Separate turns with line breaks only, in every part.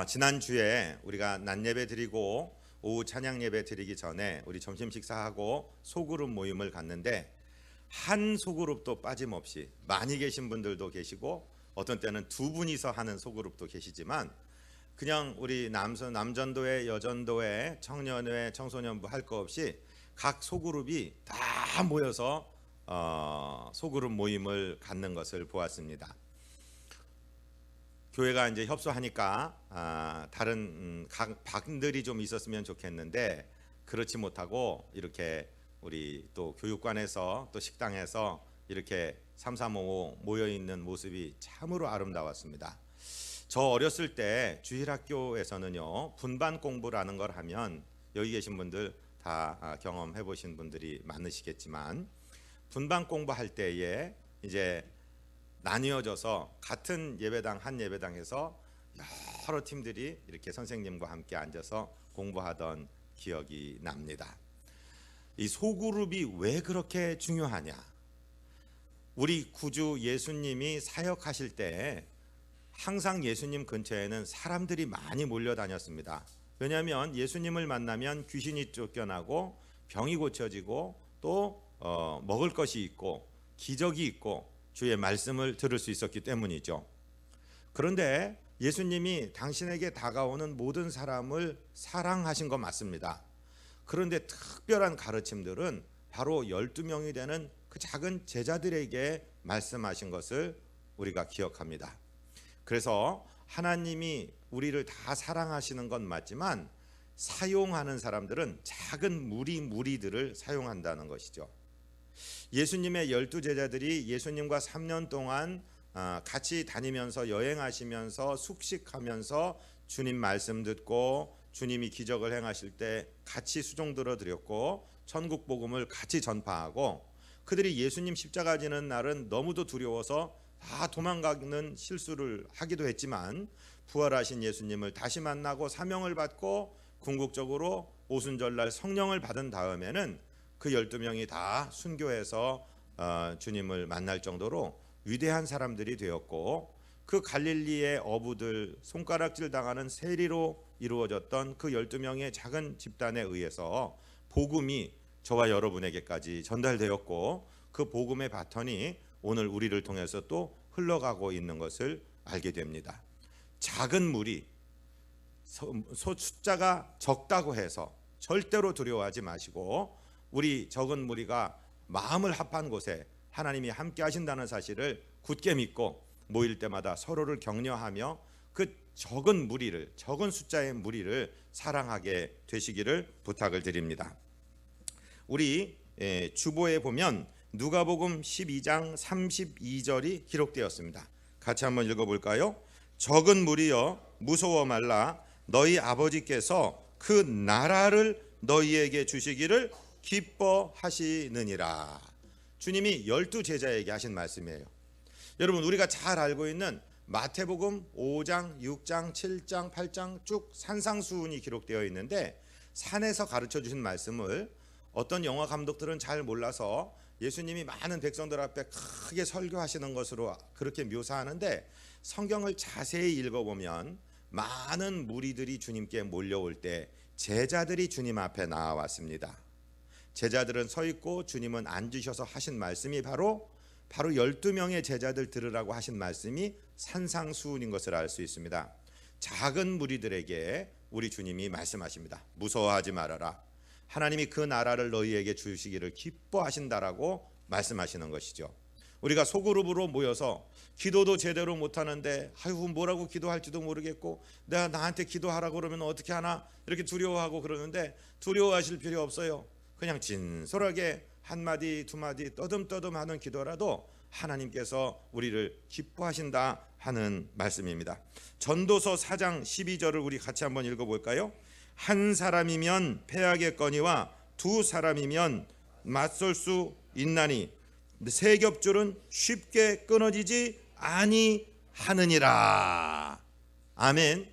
지난주에 우리가 낮 예배 드리고 오후 찬양 예배 드리기 전에 우리 점심 식사하고 소그룹 모임을 갔는데 한 소그룹도 빠짐없이 많이 계신 분들도 계시고 어떤 때는 두 분이서 하는 소그룹도 계시지만 그냥 우리 남전도회, 여전도회, 청년회, 청소년부 할 거 없이 각 소그룹이 다 모여서 소그룹 모임을 갖는 것을 보았습니다. 교회가 이제 협소하니까 다른 각 방들이 좀 있었으면 좋겠는데 그렇지 못하고 이렇게 우리 또 교육관에서 또 식당에서 이렇게 삼삼오오 모여 있는 모습이 참으로 아름다웠습니다. 저 어렸을 때 주일학교에서는요 분반 공부라는 걸 하면 여기 계신 분들 다 경험해 보신 분들이 많으시겠지만 분반 공부할 때에 이제 나뉘어져서 같은 예배당 한 예배당에서 여러 팀들이 이렇게 선생님과 함께 앉아서 공부하던 기억이 납니다. 이 소그룹이 왜 그렇게 중요하냐? 우리 구주 예수님이 사역하실 때 항상 예수님 근처에는 사람들이 많이 몰려다녔습니다. 왜냐하면 예수님을 만나면 귀신이 쫓겨나고 병이 고쳐지고 또 먹을 것이 있고 기적이 있고 주의 말씀을 들을 수 있었기 때문이죠. 그런데 예수님이 당신에게 다가오는 모든 사람을 사랑하신 거 맞습니다. 그런데 특별한 가르침들은 바로 12명이 되는 그 작은 제자들에게 말씀하신 것을 우리가 기억합니다. 그래서 하나님이 우리를 다 사랑하시는 건 맞지만 사용하는 사람들은 작은 무리들을 사용한다는 것이죠. 예수님의 12제자들이 예수님과 3년 동안 같이 다니면서 여행하시면서 숙식하면서 주님 말씀 듣고 주님이 기적을 행하실 때 같이 수종 들어드렸고 천국 복음을 같이 전파하고 그들이 예수님 십자가 지는 날은 너무도 두려워서 다 도망가는 실수를 하기도 했지만 부활하신 예수님을 다시 만나고 사명을 받고 궁극적으로 오순절날 성령을 받은 다음에는 그 12명이 다 순교해서 주님을 만날 정도로 위대한 사람들이 되었고 그 갈릴리의 어부들 손가락질 당하는 세리로 이루어졌던 그 12명의 작은 집단에 의해서 복음이 저와 여러분에게까지 전달되었고 그 복음의 바톤이 오늘 우리를 통해서 또 흘러가고 있는 것을 알게 됩니다. 작은 무리, 숫자가 적다고 해서 절대로 두려워하지 마시고 우리 적은 무리가 마음을 합한 곳에 하나님이 함께 하신다는 사실을 굳게 믿고 모일 때마다 서로를 격려하며 그 적은 숫자의 무리를 사랑하게 되시기를 부탁을 드립니다. 우리 주보에 보면 누가복음 12장 32절이 기록되었습니다. 같이 한번 읽어볼까요? 적은 무리여 무서워 말라 너희 아버지께서 그 나라를 너희에게 주시기를 기뻐하시느니라. 주님이 12제자에게 하신 말씀이에요. 여러분 우리가 잘 알고 있는 마태복음 5장, 6장, 7장, 8장 쭉 산상수훈이 기록되어 있는데 산에서 가르쳐 주신 말씀을 어떤 영화 감독들은 잘 몰라서 예수님이 많은 백성들 앞에 크게 설교하시는 것으로 그렇게 묘사하는데 성경을 자세히 읽어보면 많은 무리들이 주님께 몰려올 때 제자들이 주님 앞에 나와왔습니다. 제자들은 서 있고 주님은 앉으셔서 하신 말씀이 바로 12명의 제자들 들으라고 하신 말씀이 산상수훈인 것을 알 수 있습니다. 작은 무리들에게 우리 주님이 말씀하십니다. 무서워하지 말아라. 하나님이 그 나라를 너희에게 주시기를 기뻐하신다라고 말씀하시는 것이죠. 우리가 소그룹으로 모여서 기도도 제대로 못하는데 뭐라고 기도할지도 모르겠고 내가 나한테 기도하라고 그러면 어떻게 하나 이렇게 두려워하고 그러는데 두려워하실 필요 없어요. 그냥 진솔하게 한마디 두마디 떠듬떠듬하는 기도라도 하나님께서 우리를 기뻐하신다 하는 말씀입니다. 전도서 4장 12절을 우리 같이 한번 읽어볼까요? 한 사람이면 패하겠거니와 두 사람이면 맞설 수 있나니 세 겹줄은 쉽게 끊어지지 아니하느니라. 아멘.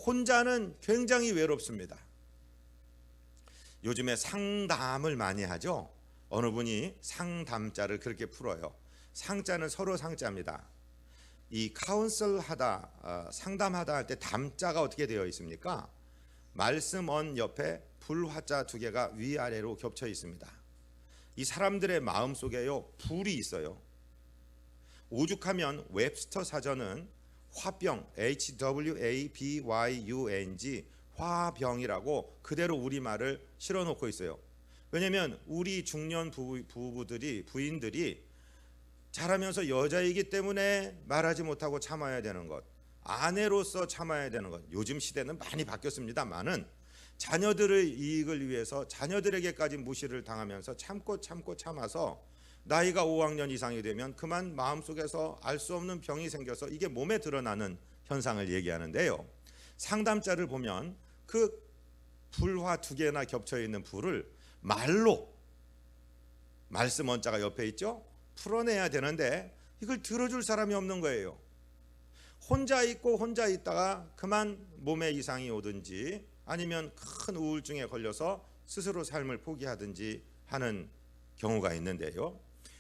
혼자는 굉장히 외롭습니다. 요즘에 상담을 많이 하죠. 어느 분이 상담자를 그렇게 풀어요. 상자는 서로 상자입니다. 이 카운슬하다, 상담하다 할 때 담자가 어떻게 되어 있습니까? 말씀 언 옆에 불화자 두 개가 위아래로 겹쳐 있습니다. 이 사람들의 마음 속에요, 불이 있어요. 오죽하면 웹스터 사전은 화병, HWABYUNG, 화병이라고 그대로 우리말을 실어놓고 있어요. 왜냐하면 우리 중년 부인들이 자라면서 여자이기 때문에 말하지 못하고 참아야 되는 것, 아내로서 참아야 되는 것, 요즘 시대는 많이 바뀌었습니다만은 자녀들의 이익을 위해서 자녀들에게까지 무시를 당하면서 참아서 나이가 5학년 이상이 되면 그만 마음속에서 알 수 없는 병이 생겨서 이게 몸에 드러나는 현상을 얘기하는데요. 상담자를 보면 그 불화 두 개나 겹쳐 있는 불을 말로, 말씀 원자가 옆에 있죠? 풀어내야 되는데 이걸 들어줄 사람이 없는 거예요. 혼자 있다가 그만 몸에 이상이 오든지 아니면 큰 우울증에 걸려서 스스로 삶을 포기하든지 하는 경우가 있는데요.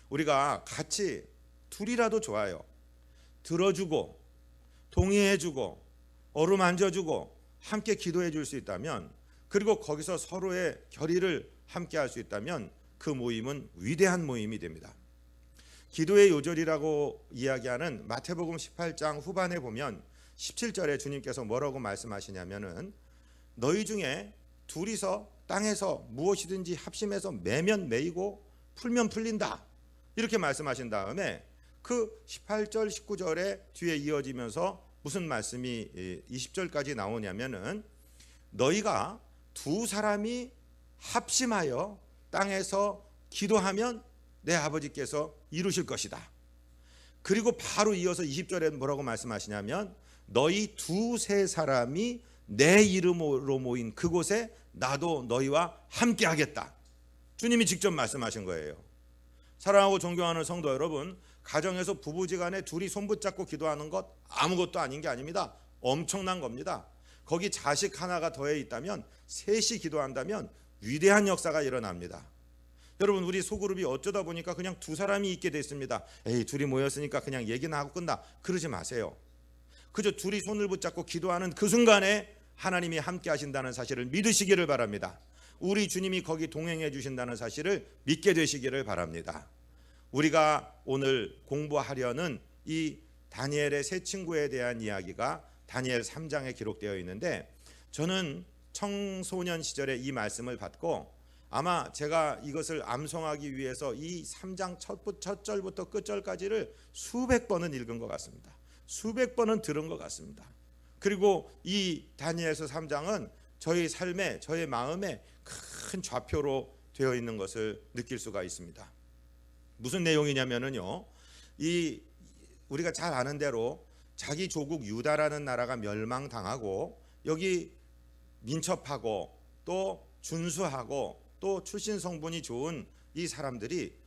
우리가 같이 둘이라도 좋아요. 들어주고 동의해주고 어루만져주고 함께 기도해 줄 수 있다면, 그리고 거기서 서로의 결의를 함께 할 수 있다면 그 모임은 위대한 모임이 됩니다. 기도의 요절이라고 이야기하는 마태복음 18장 후반에 보면 17절에 주님께서 뭐라고 말씀하시냐면은 너희 중에 둘이서 땅에서 무엇이든지 합심해서 매면 매이고 풀면 풀린다, 이렇게 말씀하신 다음에 그 18절 19절에 뒤에 이어지면서 무슨 말씀이 20절까지 나오냐면은 너희가 두 사람이 합심하여 땅에서 기도하면 내 아버지께서 이루실 것이다. 그리고 바로 이어서 20절에 뭐라고 말씀하시냐면 너희 두세 사람이 내 이름으로 모인 그곳에 나도 너희와 함께 하겠다. 주님이 직접 말씀하신 거예요. 사랑하고 존경하는 성도 여러분, 가정에서 부부지간에 둘이 손붙잡고 기도하는 것 아무것도 아닌 게 아닙니다. 엄청난 겁니다. 거기 자식 하나가 더해 있다면, 셋이 기도한다면 위대한 역사가 일어납니다. 여러분, 우리 소그룹이 어쩌다 보니까 그냥 두 사람이 있게 됐습니다. 에이, 둘이 모였으니까 그냥 얘기나 하고 끝나, 그러지 마세요. 그저 둘이 손을 붙잡고 기도하는 그 순간에 하나님이 함께 하신다는 사실을 믿으시기를 바랍니다. 우리 주님이 거기 동행해 주신다는 사실을 믿게 되시기를 바랍니다. 우리가 오늘 공부하려는 이 다니엘의 세 친구에 대한 이야기가 다니엘 3장에 기록되어 있는데, 저는 청소년 시절에 이 말씀을 받고 아마 제가 이것을 암송하기 위해서 이 3장 첫 절부터 끝절까지를 수백 번은 읽은 것 같습니다. 수백 번은 들은 것 같습니다. 그리고 이 다니엘서 3장은 저희 삶에, 저의 마음에 큰 좌표로 되어 있는 것을 느낄 수가 있습니다. 무슨 내용이냐면요, 이 우리가 잘 아는 대로 자기 조국 유다라는 나라가 멸망당하고 여기 민첩하고 또 준수하고 또 출신 성분이 좋은 이 사람들이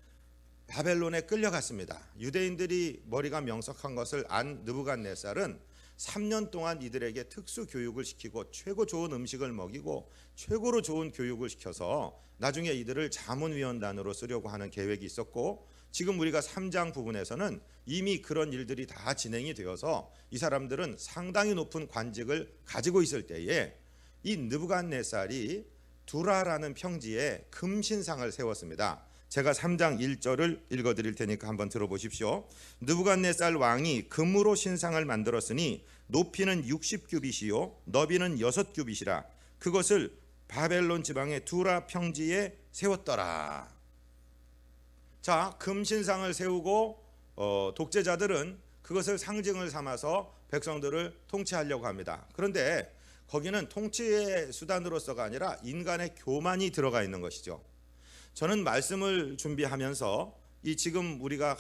바벨론에 끌려갔습니다. 유대인들이 머리가 명석한 것을 안 느부갓네살은 3년 동안 이들에게 특수 교육을 시키고 최고 좋은 음식을 먹이고 최고로 좋은 교육을 시켜서 나중에 이들을 자문위원단으로 쓰려고 하는 계획이 있었고, 지금 우리가 3장 부분에서는 이미 그런 일들이 다 진행이 되어서 이 사람들은 상당히 높은 관직을 가지고 있을 때에 이 느부갓네살이 두라라는 평지에 금신상을 세웠습니다. 제가 3장 1절을 읽어드릴 테니까 한번 들어보십시오. 느부갓네살 왕이 금으로 신상을 만들었으니 높이는 60규빗이요 너비는 6규빗이라 그것을 바벨론 지방의 두라 평지에 세웠더라. 자, 금신상을 세우고 독재자들은 그것을 상징을 삼아서 백성들을 통치하려고 합니다. 그런데 거기는 통치의 수단으로서가 아니라 인간의 교만이 들어가 있는 것이죠. 저는 말씀을 준비하면서 이 지금 우리가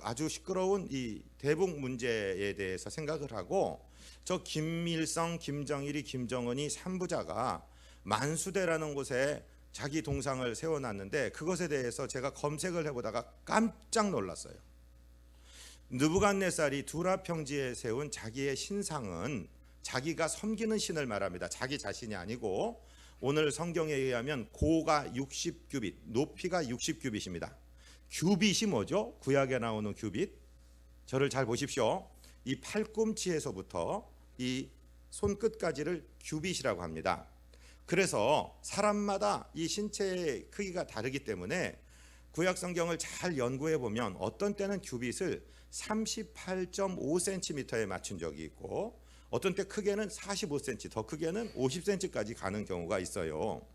아주 시끄러운 이 대북 문제에 대해서 생각을 하고, 저 김일성, 김정일이, 김정은이 3부자가 만수대라는 곳에 자기 동상을 세워놨는데 그것에 대해서 제가 검색을 해보다가 깜짝 놀랐어요. 느부갓네살이 두라 평지에 세운 자기의 신상은 자기가 섬기는 신을 말합니다. 자기 자신이 아니고, 오늘 성경에 의하면 고가 60규빗, 높이가 60규빗입니다. 규빗이 뭐죠? 구약에 나오는 규빗. 저를 잘 보십시오. 이 팔꿈치에서부터 이 손끝까지를 규빗이라고 합니다. 그래서 사람마다 이 신체의 크기가 다르기 때문에 구약 성경을 잘 연구해 보면 어떤 때는 규빗을 38.5cm에 맞춘 적이 있고 어떤 때 크게는 45cm, 더 크게는 50cm까지 가는 경우가 있어요.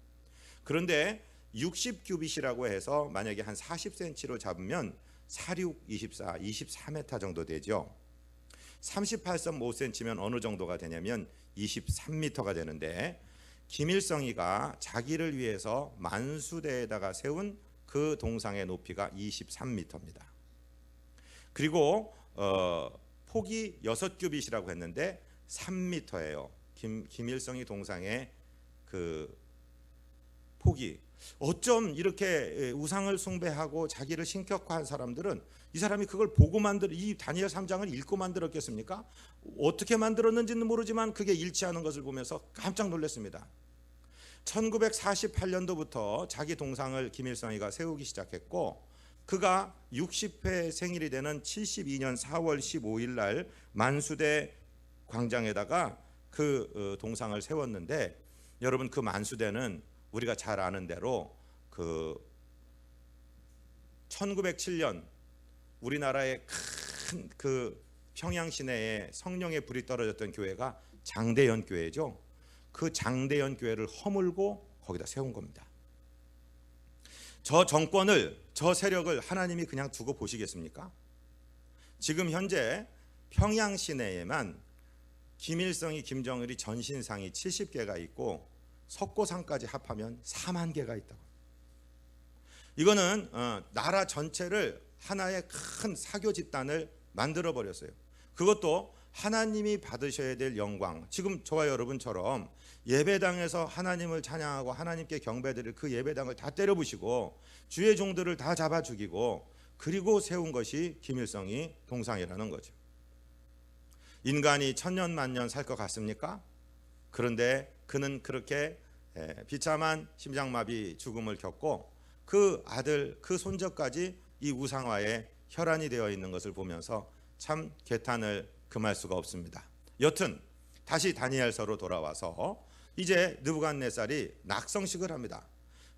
그런데 60규빗이라고 해서 만약에 한 40cm로 잡으면 46, 24, 24m 정도 되죠. 38.5cm면 어느 정도가 되냐면 23m가 되는데 김일성이가 자기를 위해서 만수대에다가 세운 그 동상의 높이가 23m입니다. 그리고 폭이 6규빗이라고 했는데 3m예요. 김일성이 동상의 그 폭이. 어쩜 이렇게 우상을 숭배하고 자기를 신격화한 사람들은 이 사람이 그걸 보고 이 다니엘 3장을 읽고 만들었겠습니까? 어떻게 만들었는지는 모르지만 그게 일치하는 것을 보면서 깜짝 놀랐습니다. 1948년도부터 자기 동상을 김일성이가 세우기 시작했고 그가 60회 생일이 되는 72년 4월 15일 날 만수대 광장에다가 그 동상을 세웠는데 여러분 그 만수대는 우리가 잘 아는 대로 그 1907년 우리나라의 큰 그 평양 시내에 성령의 불이 떨어졌던 교회가 장대연 교회죠. 그 장대연 교회를 허물고 거기다 세운 겁니다. 저 정권을, 저 세력을 하나님이 그냥 두고 보시겠습니까? 지금 현재 평양 시내에만 김일성이, 김정일이 전신상이 70개가 있고 석고상까지 합하면 4만 개가 있다고. 이거는 나라 전체를 하나의 큰 사교 집단을 만들어 버렸어요. 그것도 하나님이 받으셔야 될 영광. 지금 저와 여러분처럼 예배당에서 하나님을 찬양하고 하나님께 경배드릴 그 예배당을 다 때려부시고 주의 종들을 다 잡아 죽이고 그리고 세운 것이 김일성이 동상이라는 거죠. 인간이 천년 만년 살 것 같습니까? 그런데 그는 그렇게 비참한 심장마비 죽음을 겪고 그 아들, 그 손자까지 이 우상화에 혈안이 되어 있는 것을 보면서 참 개탄을 금할 수가 없습니다. 여튼 다시 다니엘서로 돌아와서 이제 느부갓네살이 낙성식을 합니다.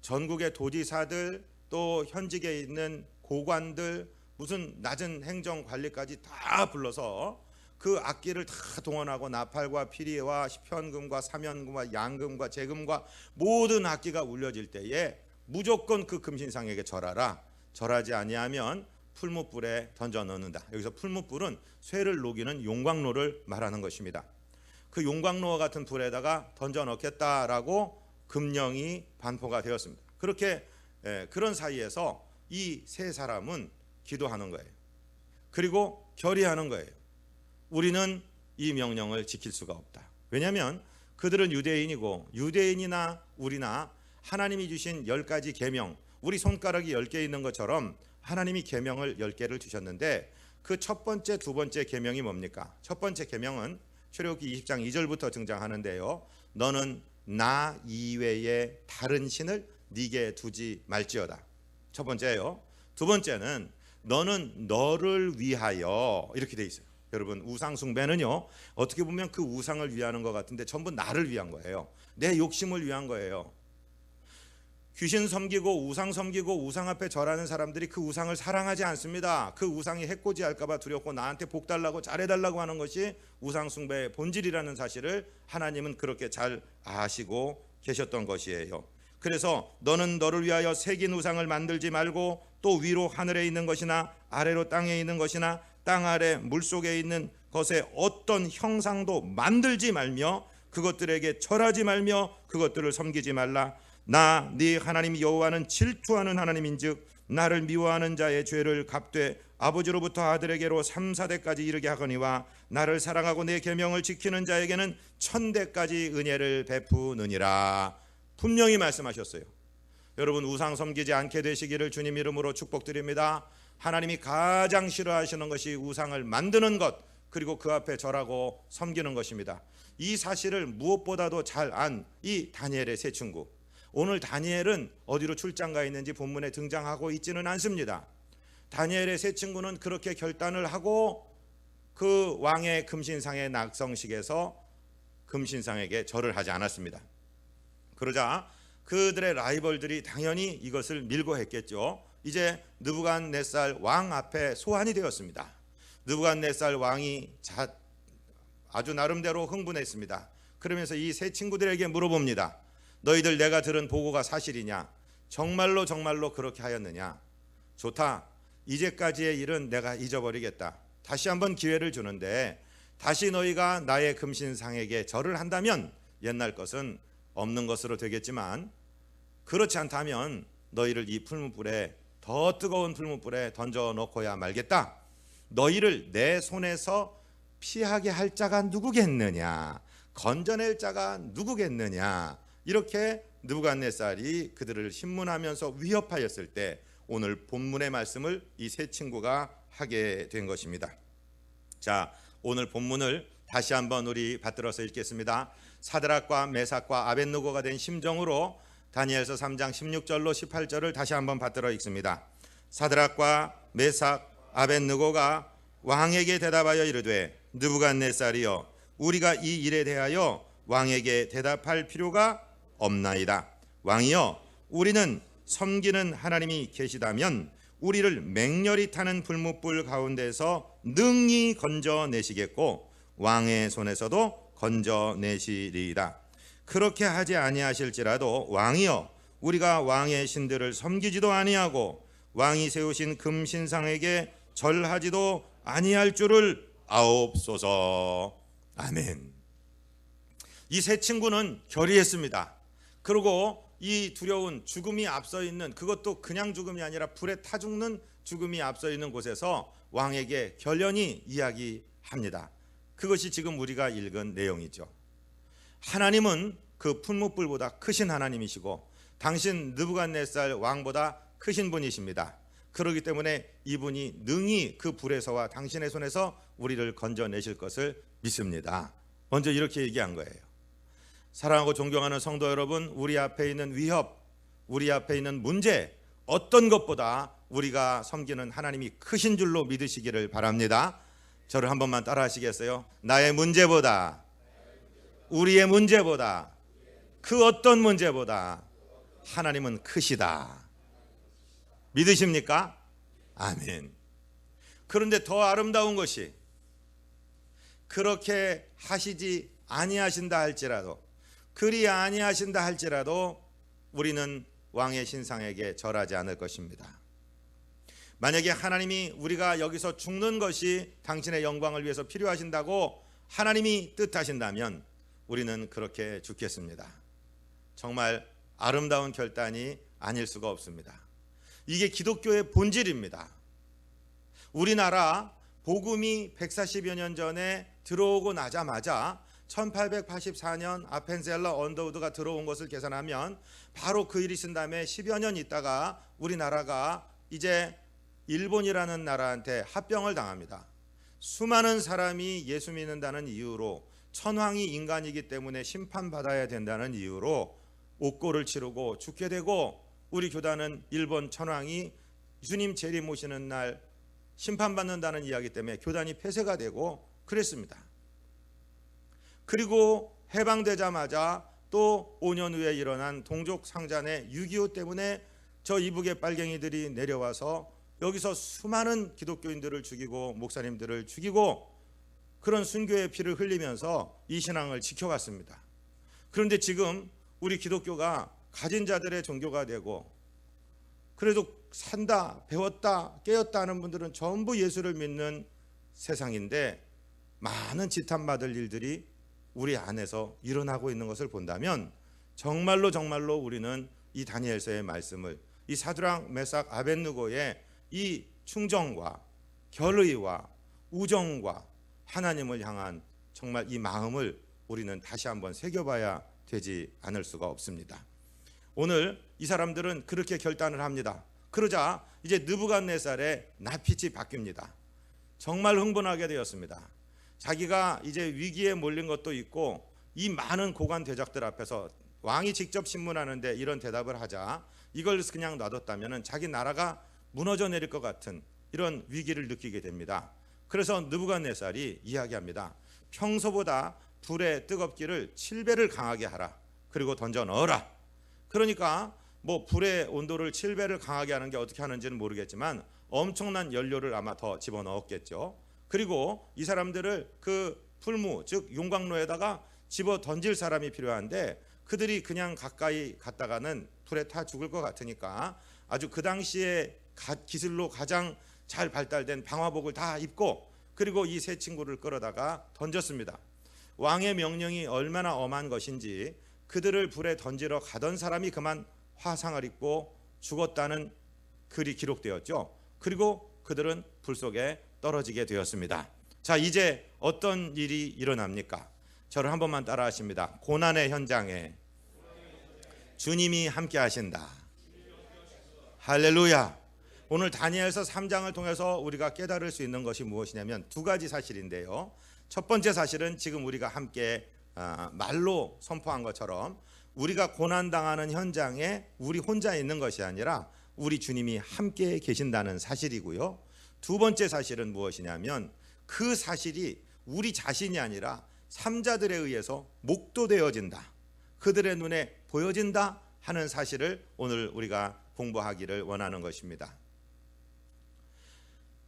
전국의 도지사들 또 현직에 있는 고관들 무슨 낮은 행정관리까지 다 불러서 그 악기를 다 동원하고 나팔과 피리와 현금과 사면금과 양금과 재금과 모든 악기가 울려질 때에 무조건 그 금신상에게 절하라. 절하지 아니하면 풀무불에 던져 넣는다. 여기서 풀무불은 쇠를 녹이는 용광로를 말하는 것입니다. 그 용광로와 같은 불에다가 던져 넣겠다라고 금령이 반포가 되었습니다. 그렇게 그런 사이에서 이 세 사람은 기도하는 거예요. 그리고 결의하는 거예요. 우리는 이 명령을 지킬 수가 없다. 왜냐하면 그들은 유대인이고 유대인이나 우리나 하나님이 주신 10가지 계명, 우리 손가락이 10개 있는 것처럼 하나님이 계명을 10개를 주셨는데 그 첫 번째, 두 번째 계명이 뭡니까? 첫 번째 계명은 출애굽기 20장 2절부터 등장하는데요. 너는 나 이외에 다른 신을 네게 두지 말지어다. 첫 번째예요. 두 번째는 너는 너를 위하여 이렇게 돼 있어요. 여러분 우상 숭배는요 어떻게 보면 그 우상을 위하는 것 같은데 전부 나를 위한 거예요. 내 욕심을 위한 거예요. 귀신 섬기고 우상 섬기고 우상 앞에 절하는 사람들이 그 우상을 사랑하지 않습니다. 그 우상이 해코지할까 봐 두렵고 나한테 복 달라고 잘해달라고 하는 것이 우상 숭배의 본질이라는 사실을 하나님은 그렇게 잘 아시고 계셨던 것이에요. 그래서 너는 너를 위하여 새긴 우상을 만들지 말고 또 위로 하늘에 있는 것이나 아래로 땅에 있는 것이나 땅 아래 물속에 있는 것에 어떤 형상도 만들지 말며 그것들에게 절하지 말며 그것들을 섬기지 말라. 나 네 하나님 여호와는 질투하는 하나님인즉 나를 미워하는 자의 죄를 갚되 아버지로부터 아들에게로 3, 4대까지 이르게 하거니와 나를 사랑하고 내 계명을 지키는 자에게는 1000대까지 은혜를 베푸느니라. 분명히 말씀하셨어요. 여러분 우상 섬기지 않게 되시기를 주님 이름으로 축복드립니다. 하나님이 가장 싫어하시는 것이 우상을 만드는 것 그리고 그 앞에 절하고 섬기는 것입니다. 이 사실을 무엇보다도 잘 안 이 다니엘의 세 친구, 오늘 다니엘은 어디로 출장 가 있는지 본문에 등장하고 있지는 않습니다. 다니엘의 세 친구는 그렇게 결단을 하고 그 왕의 금신상의 낙성식에서 금신상에게 절을 하지 않았습니다. 그러자 그들의 라이벌들이 당연히 이것을 밀고 했겠죠. 이제 느부갓네살 왕 앞에 소환이 되었습니다. 느부갓네살 왕이 아주 나름대로 흥분했습니다. 그러면서 이 세 친구들에게 물어봅니다. 너희들 내가 들은 보고가 사실이냐? 정말로 그렇게 하였느냐? 좋다. 이제까지의 일은 내가 잊어버리겠다. 다시 한번 기회를 주는데 다시 너희가 나의 금신상에게 절을 한다면 옛날 것은 없는 것으로 되겠지만 그렇지 않다면 너희를 이 풀무불에 더 뜨거운 풀무불에 던져 놓고야 말겠다. 너희를 내 손에서 피하게 할 자가 누구겠느냐? 건져낼 자가 누구겠느냐? 이렇게 느부갓네살이 그들을 신문하면서 위협하였을 때 오늘 본문의 말씀을 이 세 친구가 하게 된 것입니다. 자, 오늘 본문을 다시 한번 우리 받들어서 읽겠습니다. 사드락과 메삭과 아벳느고가 된 심정으로 다니엘서 3장 16절로 18절을 다시 한번 받들어 읽습니다. 사드락과 메삭 아벳느고가 왕에게 대답하여 이르되 느부갓네살이여 우리가 이 일에 대하여 왕에게 대답할 필요가 없나이다. 왕이여 우리는 섬기는 하나님이 계시다면 우리를 맹렬히 타는 불뭇불 가운데서 능히 건져내시겠고 왕의 손에서도 건져내시리이다. 그렇게 하지 아니하실지라도 왕이여 우리가 왕의 신들을 섬기지도 아니하고 왕이 세우신 금신상에게 절하지도 아니할 줄을 아옵소서. 아멘. 이 세 친구는 결의했습니다. 그리고 이 두려운 죽음이 앞서 있는, 그것도 그냥 죽음이 아니라 불에 타 죽는 죽음이 앞서 있는 곳에서 왕에게 결연히 이야기합니다. 그것이 지금 우리가 읽은 내용이죠. 하나님은 그 풀무불보다 크신 하나님이시고 당신 느부갓네살 왕보다 크신 분이십니다. 그렇기 때문에 이분이 능히 그 불에서와 당신의 손에서 우리를 건져내실 것을 믿습니다. 먼저 이렇게 얘기한 거예요. 사랑하고 존경하는 성도 여러분, 우리 앞에 있는 위협, 우리 앞에 있는 문제, 어떤 것보다 우리가 섬기는 하나님이 크신 줄로 믿으시기를 바랍니다. 저를 한 번만 따라 하시겠어요? 나의 문제보다, 우리의 문제보다, 그 어떤 문제보다 하나님은 크시다. 믿으십니까? 아멘. 그런데 더 아름다운 것이 그렇게 하시지 아니하신다 할지라도, 그리 아니하신다 할지라도 우리는 왕의 신상에게 절하지 않을 것입니다. 만약에 하나님이 우리가 여기서 죽는 것이 당신의 영광을 위해서 필요하신다고 하나님이 뜻하신다면 우리는 그렇게 죽겠습니다. 정말 아름다운 결단이 아닐 수가 없습니다. 이게 기독교의 본질입니다. 우리나라 복음이 140여 년 전에 들어오고 나자마자 1884년 아펜셀러 언더우드가 들어온 것을 계산하면 바로 그 일이 있은 다음에 10여 년 있다가 우리나라가 이제 일본이라는 나라한테 합병을 당합니다. 수많은 사람이 예수 믿는다는 이유로, 천황이 인간이기 때문에 심판받아야 된다는 이유로 옥고를 치르고 죽게 되고, 우리 교단은 일본 천황이 예수님 재림 오시는 날 심판받는다는 이야기 때문에 교단이 폐쇄가 되고 그랬습니다. 그리고 해방되자마자 또 5년 후에 일어난 동족 상잔의 6.25 때문에 저 이북의 빨갱이들이 내려와서 여기서 수많은 기독교인들을 죽이고 목사님들을 죽이고 그런 순교의 피를 흘리면서 이 신앙을 지켜갔습니다. 그런데 지금 우리 기독교가 가진 자들의 종교가 되고, 그래도 산다, 배웠다, 깨었다 하는 분들은 전부 예수를 믿는 세상인데 많은 지탄받을 일들이 우리 안에서 일어나고 있는 것을 본다면 정말로 우리는 이 다니엘서의 말씀을, 이 사드락 메삭 아벳느고의 이 충정과 결의와 우정과 하나님을 향한 정말 이 마음을 우리는 다시 한번 새겨봐야 되지 않을 수가 없습니다. 오늘 이 사람들은 그렇게 결단을 합니다. 그러자 이제 느부갓네살의 낯빛이 바뀝니다. 정말 흥분하게 되었습니다. 자기가 이제 위기에 몰린 것도 있고 이 많은 고관 대적들 앞에서 왕이 직접 신문하는데 이런 대답을 하자 이걸 그냥 놔뒀다면 자기 나라가 무너져 내릴 것 같은 이런 위기를 느끼게 됩니다. 그래서 느부갓네살이 이야기합니다. 평소보다 불의 뜨겁기를 7배를 강하게 하라. 그리고 던져 넣어라. 그러니까 뭐 불의 온도를 7배를 강하게 하는 게 어떻게 하는지는 모르겠지만 엄청난 연료를 아마 더 집어넣었겠죠. 그리고 이 사람들을 그 풀무 즉 용광로에다가 집어 던질 사람이 필요한데 그들이 그냥 가까이 갔다가는 불에 타 죽을 것 같으니까 아주 그 당시에 기술로 가장 잘 발달된 방화복을 다 입고 그리고 이 세 친구를 끌어다가 던졌습니다. 왕의 명령이 얼마나 엄한 것인지 그들을 불에 던지러 가던 사람이 그만 화상을 입고 죽었다는 글이 기록되었죠. 그리고 그들은 불 속에 떨어지게 되었습니다. 자, 이제 어떤 일이 일어납니까? 저를 한 번만 따라 하십니다. 고난의 현장에 주님이 함께 하신다. 할렐루야. 오늘 다니엘서 3장을 통해서 우리가 깨달을 수 있는 것이 무엇이냐면 두 가지 사실인데요. 첫 번째 사실은 지금 우리가 함께 말로 선포한 것처럼 우리가 고난당하는 현장에 우리 혼자 있는 것이 아니라 우리 주님이 함께 계신다는 사실이고요. 두 번째 사실은 무엇이냐면 그 사실이 우리 자신이 아니라 삼자들에 의해서 목도되어진다. 그들의 눈에 보여진다 하는 사실을 오늘 우리가 공부하기를 원하는 것입니다.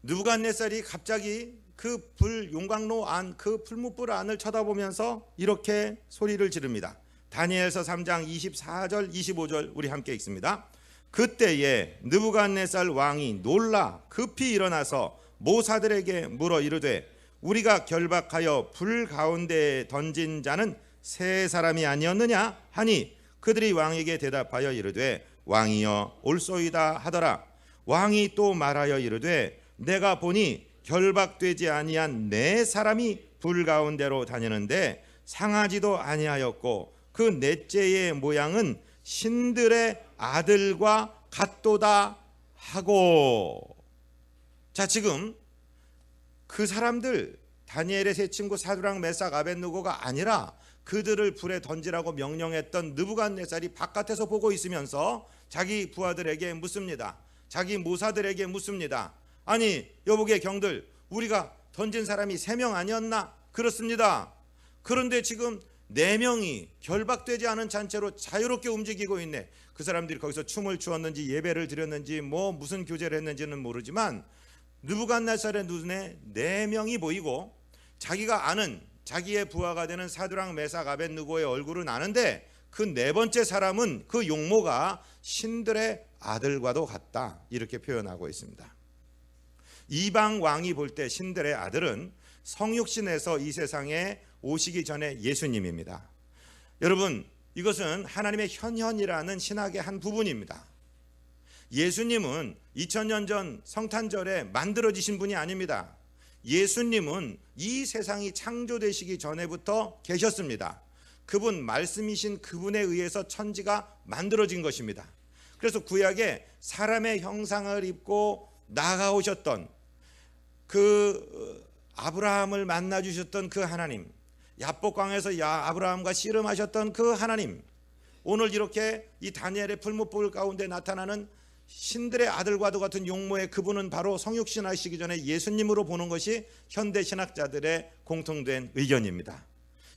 느부갓네살이 갑자기 그 불 용광로 안 그 풀무불 안을 쳐다보면서 이렇게 소리를 지릅니다. 다니엘서 3장 24절 25절 우리 함께 읽습니다. 그때에 느부갓네살 왕이 놀라 급히 일어나서 모사들에게 물어 이르되 우리가 결박하여 불 가운데에 던진 자는 세 사람이 아니었느냐 하니 그들이 왕에게 대답하여 이르되 왕이여 올소이다 하더라. 왕이 또 말하여 이르되 내가 보니 결박되지 아니한 네 사람이 불 가운데로 다니는데 상하지도 아니하였고 그 넷째의 모양은 신들의 아들과 같도다 하고. 자, 지금 그 사람들 다니엘의 세 친구 사드락 메삭 아벳느고가 아니라 그들을 불에 던지라고 명령했던 느부갓네살이 바깥에서 보고 있으면서 자기 부하들에게 묻습니다. 자기 모사들에게 묻습니다. 아니 여보게 경들 우리가 던진 사람이 3명 아니었나? 그렇습니다. 그런데 지금 4명이 결박되지 않은 잔체로 자유롭게 움직이고 있네. 그 사람들이 거기서 춤을 추었는지 예배를 드렸는지 뭐 무슨 교제를 했는지는 모르지만 느부갓네살의 눈에 4명이 보이고 자기가 아는 자기의 부하가 되는 사드락 메삭 아벳느고의 얼굴은 아는데 그 네 번째 사람은 그 용모가 신들의 아들과도 같다 이렇게 표현하고 있습니다. 이방 왕이 볼 때 신들의 아들은 성육신에서 이 세상에 오시기 전에 예수님입니다. 여러분 이것은 하나님의 현현이라는 신학의 한 부분입니다. 예수님은 2000년 전 성탄절에 만들어지신 분이 아닙니다. 예수님은 이 세상이 창조되시기 전에부터 계셨습니다. 그분 말씀이신 그분에 의해서 천지가 만들어진 것입니다. 그래서 구약에 사람의 형상을 입고 나아오셨던 그 아브라함을 만나 주셨던 그 하나님, 야복강에서 아브라함과 씨름하셨던 그 하나님, 오늘 이렇게 이 다니엘의 풀무불 가운데 나타나는 신들의 아들과도 같은 용모의 그분은 바로 성육신 하시기 전에 예수님으로 보는 것이 현대 신학자들의 공통된 의견입니다.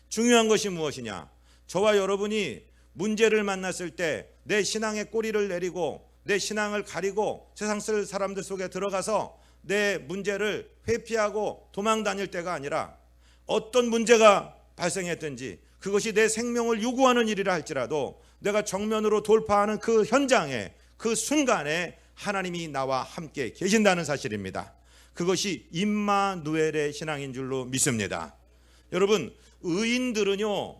중요한 것이 무엇이냐? 저와 여러분이 문제를 만났을 때 내 신앙의 꼬리를 내리고 내 신앙을 가리고 세상 쓸 사람들 속에 들어가서 내 문제를 회피하고 도망 다닐 때가 아니라 어떤 문제가 발생했든지 그것이 내 생명을 요구하는 일이라 할지라도 내가 정면으로 돌파하는 그 현장에 그 순간에 하나님이 나와 함께 계신다는 사실입니다. 그것이 임마누엘의 신앙인 줄로 믿습니다. 여러분 의인들은요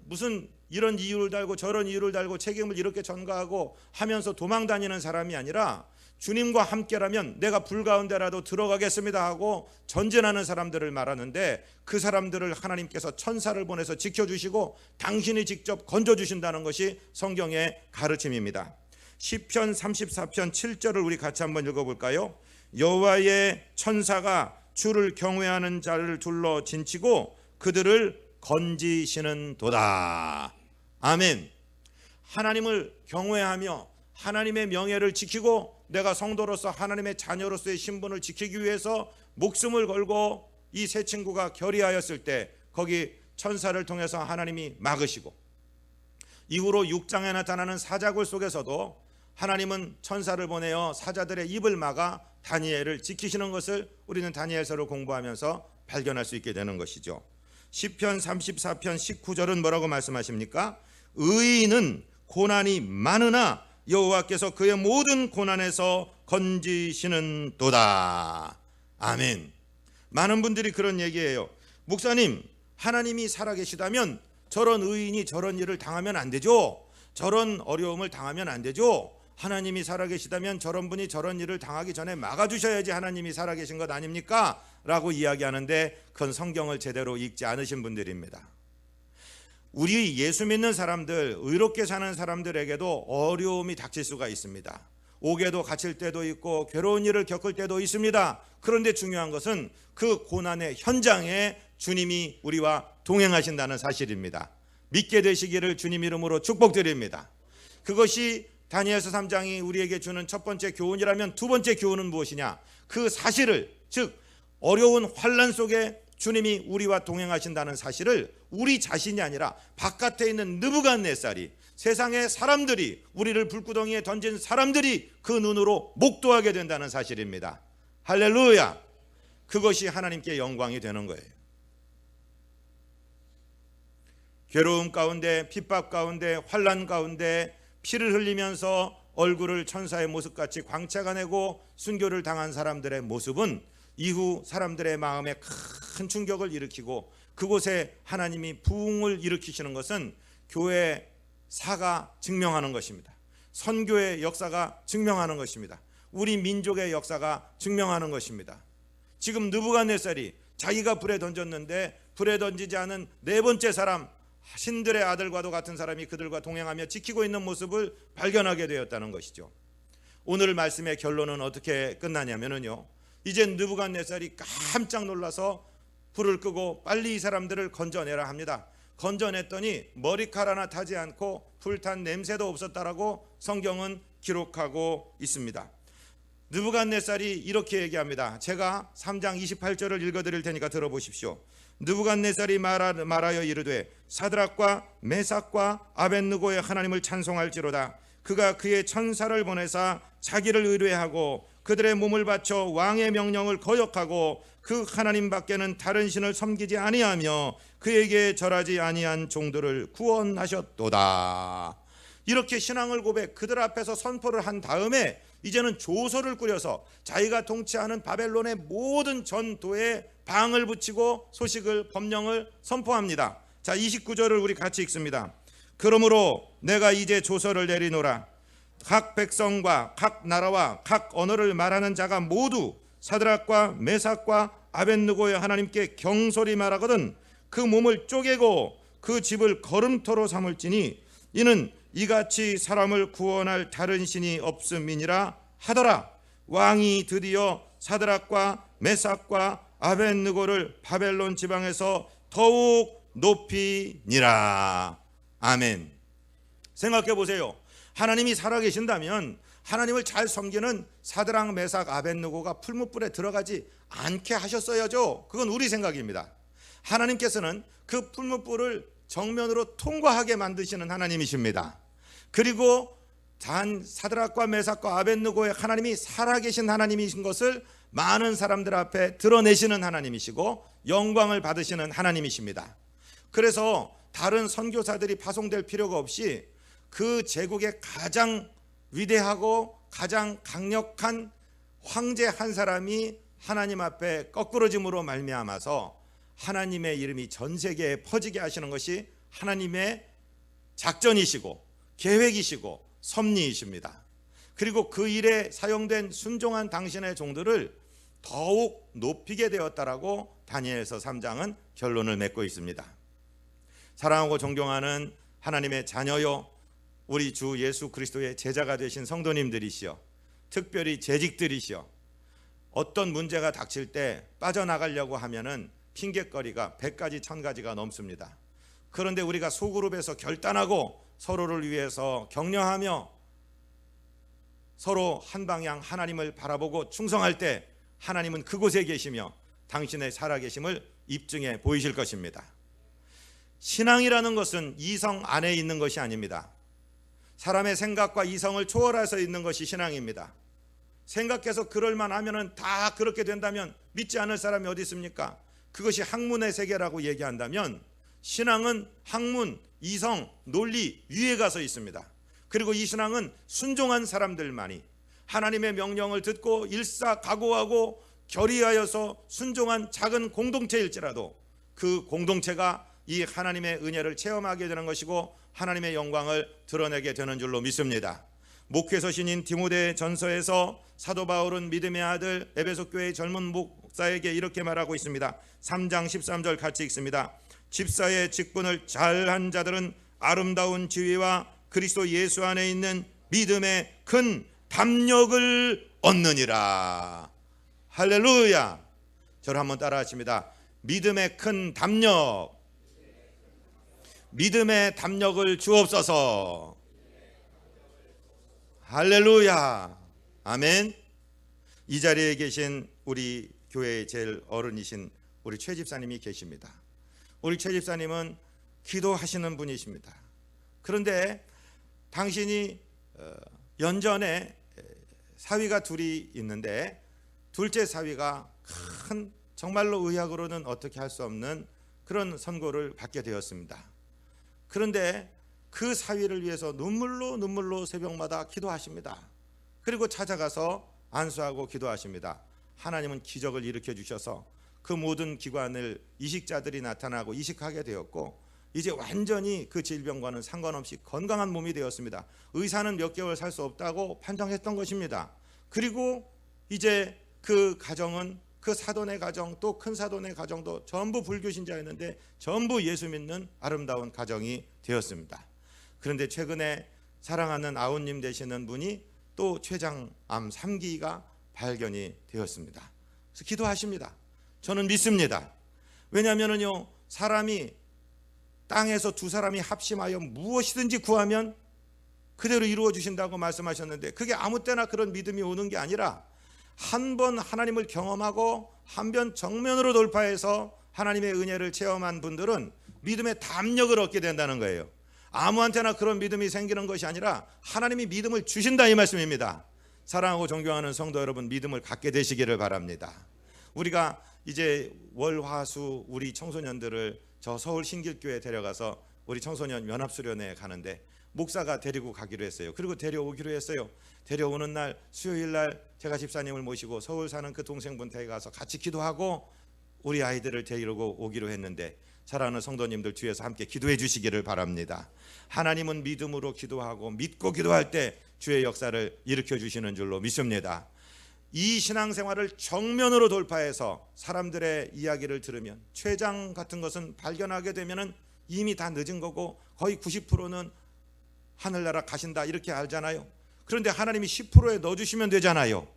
무슨 이런 이유를 달고 저런 이유를 달고 책임을 이렇게 전가하고 하면서 도망 다니는 사람이 아니라 주님과 함께라면 내가 불 가운데라도 들어가겠습니다 하고 전진하는 사람들을 말하는데 그 사람들을 하나님께서 천사를 보내서 지켜주시고 당신이 직접 건져주신다는 것이 성경의 가르침입니다. 시편 34편 7절을 우리 같이 한번 읽어볼까요? 여호와의 천사가 주를 경외하는 자를 둘러 진치고 그들을 건지시는 도다. 아멘. 하나님을 경외하며 하나님의 명예를 지키고 내가 성도로서 하나님의 자녀로서의 신분을 지키기 위해서 목숨을 걸고 이 세 친구가 결의하였을 때 거기 천사를 통해서 하나님이 막으시고, 이후로 6장에 나타나는 사자굴 속에서도 하나님은 천사를 보내어 사자들의 입을 막아 다니엘을 지키시는 것을 우리는 다니엘서를 공부하면서 발견할 수 있게 되는 것이죠. 시편 34편 19절은 뭐라고 말씀하십니까? 의인은 고난이 많으나 여호와께서 그의 모든 고난에서 건지시는 도다. 아멘. 많은 분들이 그런 얘기해요. 목사님, 하나님이 살아계시다면 저런 의인이 저런 일을 당하면 안 되죠. 저런 어려움을 당하면 안 되죠. 하나님이 살아계시다면 저런 분이 저런 일을 당하기 전에 막아주셔야지 하나님이 살아계신 것 아닙니까? 라고 이야기하는데 그건 성경을 제대로 읽지 않으신 분들입니다. 우리 예수 믿는 사람들, 의롭게 사는 사람들에게도 어려움이 닥칠 수가 있습니다. 옥에도 갇힐 때도 있고 괴로운 일을 겪을 때도 있습니다. 그런데 중요한 것은 그 고난의 현장에 주님이 우리와 동행하신다는 사실입니다. 믿게 되시기를 주님 이름으로 축복드립니다. 그것이 다니엘서 3장이 우리에게 주는 첫 번째 교훈이라면, 두 번째 교훈은 무엇이냐? 그 사실을, 즉 어려운 환난 속에 주님이 우리와 동행하신다는 사실을 우리 자신이 아니라 바깥에 있는 느부갓네살이, 세상의 사람들이, 우리를 불구덩이에 던진 사람들이 그 눈으로 목도하게 된다는 사실입니다. 할렐루야. 그것이 하나님께 영광이 되는 거예요. 괴로움 가운데, 핍박 가운데, 환난 가운데 피를 흘리면서 얼굴을 천사의 모습같이 광채가내고 순교를 당한 사람들의 모습은 이후 사람들의 마음에 큰 충격을 일으키고, 그곳에 하나님이 부흥을 일으키시는 것은 교회사가 증명하는 것입니다. 선교의 역사가 증명하는 것입니다. 우리 민족의 역사가 증명하는 것입니다. 지금 느부갓네살이 자기가 불에 던졌는데 불에 던지지 않은 네 번째 사람, 신들의 아들과도 같은 사람이 그들과 동행하며 지키고 있는 모습을 발견하게 되었다는 것이죠. 오늘 말씀의 결론은 어떻게 끝나냐면요, 이제 느부갓네살이 깜짝 놀라서 불을 끄고 빨리 이 사람들을 건져내라 합니다. 건져냈더니 머리칼 하나 타지 않고 불탄 냄새도 없었다라고 성경은 기록하고 있습니다. 느부갓네살이 이렇게 얘기합니다. 제가 3장 28절을 읽어드릴 테니까 들어보십시오. 느부갓네살이 말하여 이르되 사드락과 메삭과 아벳느고의 하나님을 찬송할지로다. 그가 그의 천사를 보내사 자기를 의뢰하고 그들의 몸을 바쳐 왕의 명령을 거역하고 그 하나님 밖에는 다른 신을 섬기지 아니하며 그에게 절하지 아니한 종들을 구원하셨도다. 이렇게 신앙을 고백, 그들 앞에서 선포를 한 다음에 이제는 조서를 꾸려서 자기가 통치하는 바벨론의 모든 전도에 방을 붙이고 소식을, 법령을 선포합니다. 자, 29절을 우리 같이 읽습니다. 그러므로 내가 이제 조서를 내리노라. 각 백성과 각 나라와 각 언어를 말하는 자가 모두 사드락과 메삭과 아벳느고의 하나님께 경솔히 말하거든 그 몸을 쪼개고 그 집을 거름토로 삼을지니 이는 이같이 사람을 구원할 다른 신이 없음이니라 하더라. 왕이 드디어 사드락과 메삭과 아벳느고를 바벨론 지방에서 더욱 높이니라. 아멘. 생각해 보세요. 하나님이 살아계신다면 하나님을 잘 섬기는 사드락, 메삭, 아벳느고가 풀무불에 들어가지 않게 하셨어야죠. 그건 우리 생각입니다. 하나님께서는 그 풀무불을 정면으로 통과하게 만드시는 하나님이십니다. 그리고 단 사드락과 메삭과 아벳느고의 하나님이 살아계신 하나님이신 것을 많은 사람들 앞에 드러내시는 하나님이시고 영광을 받으시는 하나님이십니다. 그래서 다른 선교사들이 파송될 필요가 없이 그 제국의 가장 위대하고 가장 강력한 황제 한 사람이 하나님 앞에 거꾸러짐으로 말미암아서 하나님의 이름이 전 세계에 퍼지게 하시는 것이 하나님의 작전이시고 계획이시고 섭리이십니다. 그리고 그 일에 사용된 순종한 당신의 종들을 더욱 높이게 되었다라고 다니엘서 3장은 결론을 맺고 있습니다. 사랑하고 존경하는 하나님의 자녀요, 우리 주 예수 그리스도의 제자가 되신 성도님들이시여, 특별히 재직들이시여, 어떤 문제가 닥칠 때 빠져나가려고 하면은 핑계거리가 100가지 1000가지가 넘습니다. 그런데 우리가 소그룹에서 결단하고 서로를 위해서 격려하며 서로 한 방향 하나님을 바라보고 충성할 때 하나님은 그곳에 계시며 당신의 살아계심을 입증해 보이실 것입니다. 신앙이라는 것은 이성 안에 있는 것이 아닙니다. 사람의 생각과 이성을 초월해서 있는 것이 신앙입니다. 생각해서 그럴만 하면은 다 그렇게 된다면 믿지 않을 사람이 어디 있습니까? 그것이 학문의 세계라고 얘기한다면 신앙은 학문, 이성, 논리 위에 가서 있습니다. 그리고 이 신앙은 순종한 사람들만이 하나님의 명령을 듣고 일사각오하고 결의하여서 순종한 작은 공동체일지라도 그 공동체가 이 하나님의 은혜를 체험하게 되는 것이고 하나님의 영광을 드러내게 되는 줄로 믿습니다. 목회서신인 디모데 전서에서 사도 바울은 믿음의 아들 에베소 교회의 젊은 목사에게 이렇게 말하고 있습니다. 3장 13절 같이 읽습니다. 집사의 직분을 잘한 자들은 아름다운 지위와 그리스도 예수 안에 있는 믿음의 큰 담력을 얻느니라. 할렐루야. 저를 한번 따라 하십니다. 믿음의 큰 담력, 믿음의 담력을 주옵소서. 할렐루야. 아멘. 이 자리에 계신 우리 교회의 제일 어른이신 우리 최 집사님이 계십니다. 우리 최 집사님은 기도하시는 분이십니다. 그런데 당신이 연전에 사위가 둘이 있는데 둘째 사위가 큰 정말로 의학으로는 어떻게 할 수 없는 그런 선고를 받게 되었습니다. 그런데 그 사위를 위해서 눈물로 새벽마다 기도하십니다. 그리고 찾아가서 안수하고 기도하십니다. 하나님은 기적을 일으켜 주셔서 그 모든 기관을 이식자들이 나타나고 이식하게 되었고 이제 완전히 그 질병과는 상관없이 건강한 몸이 되었습니다. 의사는 몇 개월 살 수 없다고 판정했던 것입니다. 그리고 이제 그 가정은 그 사돈의 가정 또 큰 사돈의 가정도 전부 불교 신자였는데 전부 예수 믿는 아름다운 가정이 되었습니다. 그런데 최근에 사랑하는 아우님 되시는 분이 또 췌장암 3기가 발견이 되었습니다. 그래서 기도하십니다. 저는 믿습니다. 왜냐하면요 사람이 땅에서 두 사람이 합심하여 무엇이든지 구하면 그대로 이루어 주신다고 말씀하셨는데 그게 아무 때나 그런 믿음이 오는 게 아니라 한 번 하나님을 경험하고 한 번 정면으로 돌파해서 하나님의 은혜를 체험한 분들은 믿음의 담력을 얻게 된다는 거예요. 아무한테나 그런 믿음이 생기는 것이 아니라 하나님이 믿음을 주신다 이 말씀입니다. 사랑하고 존경하는 성도 여러분, 믿음을 갖게 되시기를 바랍니다. 우리가 이제 월화수 우리 청소년들을 저 서울 신길교회에 데려가서 우리 청소년 연합수련회에 가는데 목사가 데리고 가기로 했어요. 그리고 데려오기로 했어요. 데려오는 날 수요일 날 제가 집사님을 모시고 서울 사는 그 동생분 댁에 가서 같이 기도하고 우리 아이들을 데리고 오기로 했는데 사랑하는 성도님들 뒤에서 함께 기도해 주시기를 바랍니다. 하나님은 믿음으로 기도하고 믿고 기도할 때 주의 역사를 일으켜 주시는 줄로 믿습니다. 이 신앙생활을 정면으로 돌파해서 사람들의 이야기를 들으면 췌장 같은 것은 발견하게 되면 이미 다 늦은 거고 거의 90%는 하늘나라 가신다 이렇게 알잖아요. 그런데 하나님이 10%에 넣어주시면 되잖아요.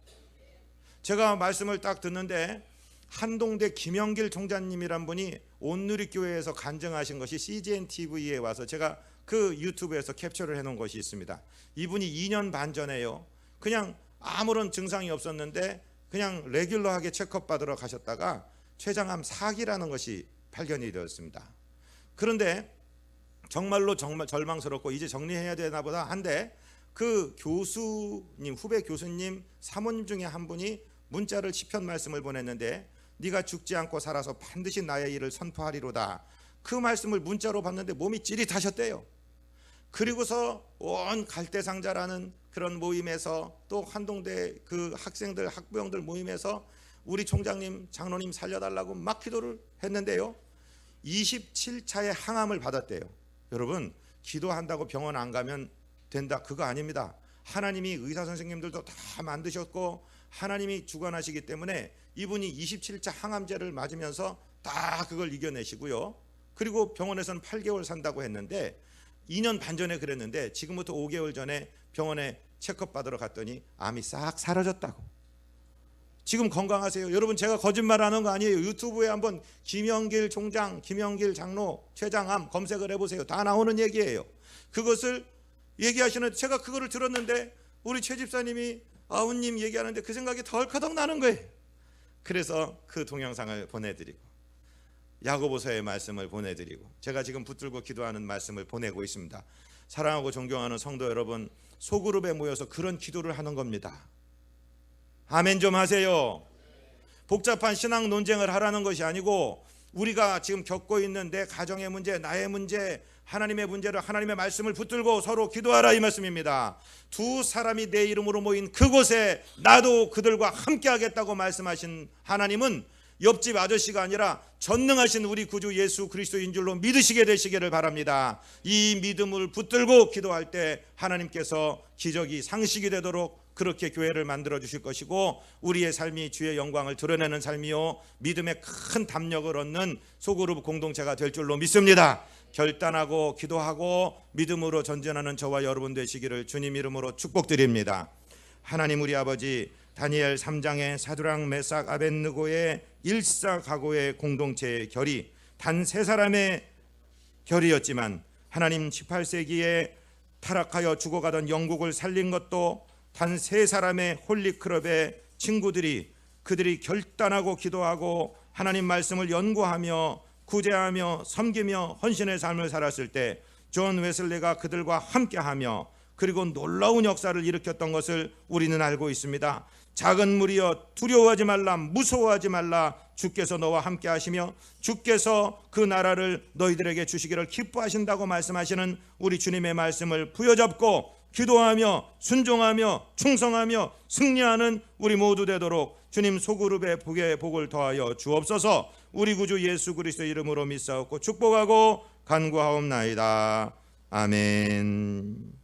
제가 말씀을 딱 듣는데 한동대 김영길 총장님이란 분이 온누리교회에서 간증하신 것이 CGN TV에 와서 제가 그 유튜브에서 캡처를 해놓은 것이 있습니다. 이분이 2년 반 전에요 그냥 아무런 증상이 없었는데 그냥 레귤러하게 체크업 받으러 가셨다가 췌장암 4기라는 것이 발견이 되었습니다. 그런데 정말 절망스럽고 이제 정리해야 되나 보다 한데 그 교수님, 후배 교수님, 사모님 중에 한 분이 문자를 시편 말씀을 보냈는데 네가 죽지 않고 살아서 반드시 나의 일을 선포하리로다. 그 말씀을 문자로 봤는데 몸이 찌릿하셨대요. 그리고서 온 갈대상자라는 그런 모임에서 또 한동대 그 학생들 학부형들 모임에서 우리 총장님 장로님 살려달라고 막 기도를 했는데요 27차의 항암을 받았대요. 여러분 기도한다고 병원 안 가면 된다 그거 아닙니다. 하나님이 의사 선생님들도 다 만드셨고 하나님이 주관하시기 때문에 이분이 27차 항암제를 맞으면서 다 그걸 이겨내시고요. 그리고 병원에서는 8개월 산다고 했는데 2년 반 전에 그랬는데 지금부터 5개월 전에 병원에 체크업 받으러 갔더니 암이 싹 사라졌다고. 지금 건강하세요. 여러분 제가 거짓말하는 거 아니에요. 유튜브에 한번 김영길 총장, 김영길 장로, 췌장암 검색을 해보세요. 다 나오는 얘기예요. 그것을 얘기하시는 제가 그거를 들었는데 우리 최 집사님이 아우님 얘기하는데 그 생각이 덜커덕 나는 거예요. 그래서 그 동영상을 보내드리고 야고보서의 말씀을 보내드리고 제가 지금 붙들고 기도하는 말씀을 보내고 있습니다. 사랑하고 존경하는 성도 여러분, 소그룹에 모여서 그런 기도를 하는 겁니다. 아멘 좀 하세요. 복잡한 신앙 논쟁을 하라는 것이 아니고 우리가 지금 겪고 있는 내 가정의 문제, 나의 문제, 하나님의 문제를 하나님의 말씀을 붙들고 서로 기도하라 이 말씀입니다. 두 사람이 내 이름으로 모인 그곳에 나도 그들과 함께 하겠다고 말씀하신 하나님은 옆집 아저씨가 아니라 전능하신 우리 구주 예수 그리스도인 줄로 믿으시게 되시기를 바랍니다. 이 믿음을 붙들고 기도할 때 하나님께서 기적이 상식이 되도록 그렇게 교회를 만들어 주실 것이고 우리의 삶이 주의 영광을 드러내는 삶이요 믿음의 큰 담력을 얻는 소그룹 공동체가 될 줄로 믿습니다. 결단하고 기도하고 믿음으로 전진하는 저와 여러분 되시기를 주님 이름으로 축복드립니다. 하나님 우리 아버지, 다니엘 3장의 사드락 메삭 아벳느고의 일사각오의 공동체의 결이 단 세 사람의 결이었지만 하나님 18세기에 타락하여 죽어가던 영국을 살린 것도 단 세 사람의 홀리클럽의 친구들이 그들이 결단하고 기도하고 하나님 말씀을 연구하며 구제하며 섬기며 헌신의 삶을 살았을 때 존 웨슬리가 그들과 함께하며 그리고 놀라운 역사를 일으켰던 것을 우리는 알고 있습니다. 작은 무리여 두려워하지 말라, 무서워하지 말라. 주께서 너와 함께 하시며 주께서 그 나라를 너희들에게 주시기를 기뻐하신다고 말씀하시는 우리 주님의 말씀을 부여잡고 기도하며 순종하며 충성하며 승리하는 우리 모두 되도록 주님 소그룹의 복을 더하여 주옵소서. 우리 구주 예수 그리스도 이름으로 믿사옵고 축복하고 간구하옵나이다. 아멘.